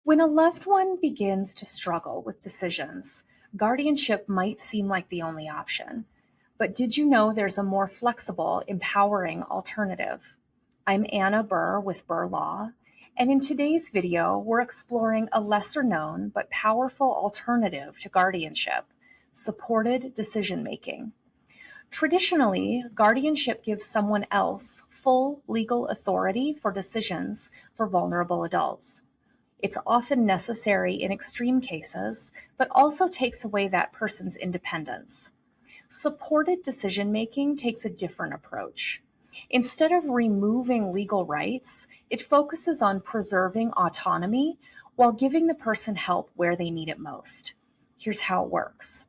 When a loved one begins to struggle with decisions, guardianship might seem like the only option. But did you know there's a more flexible, empowering alternative? I'm Anna Burr with Burr Law, and in today's video, we're exploring a lesser-known but powerful alternative to guardianship, supported decision-making. Traditionally, guardianship gives someone else full legal authority for decisions for vulnerable adults. It's often necessary in extreme cases, but also takes away that person's independence. Supported decision-making takes a different approach. Instead of removing legal rights, it focuses on preserving autonomy while giving the person help where they need it most. Here's how it works.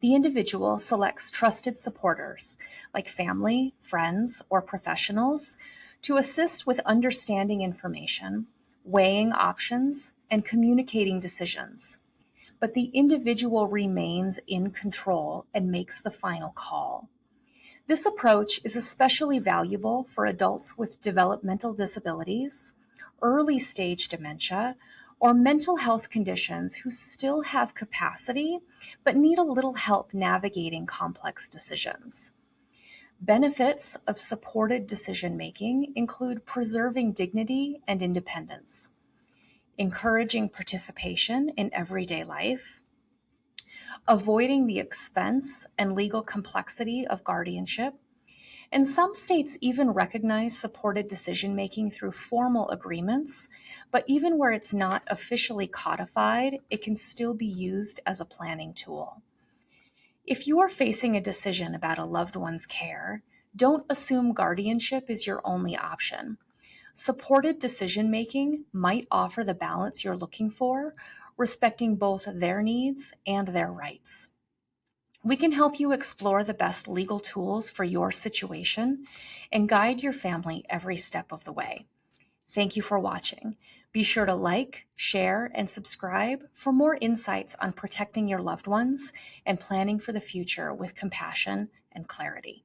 The individual selects trusted supporters, like family, friends, or professionals, to assist with understanding information, weighing options, and communicating decisions. But the individual remains in control and makes the final call. This approach is especially valuable for adults with developmental disabilities, early-stage dementia, or mental health conditions who still have capacity but need a little help navigating complex decisions. Benefits of supported decision-making include preserving dignity and independence, encouraging participation in everyday life, avoiding the expense and legal complexity of guardianship, and some states even recognize supported decision-making through formal agreements, but even where it's not officially codified, it can still be used as a planning tool. If you are facing a decision about a loved one's care, don't assume guardianship is your only option. Supported decision-making might offer the balance you're looking for, respecting both their needs and their rights. We can help you explore the best legal tools for your situation and guide your family every step of the way. Thank you for watching. Be sure to like, share, and subscribe for more insights on protecting your loved ones and planning for the future with compassion and clarity.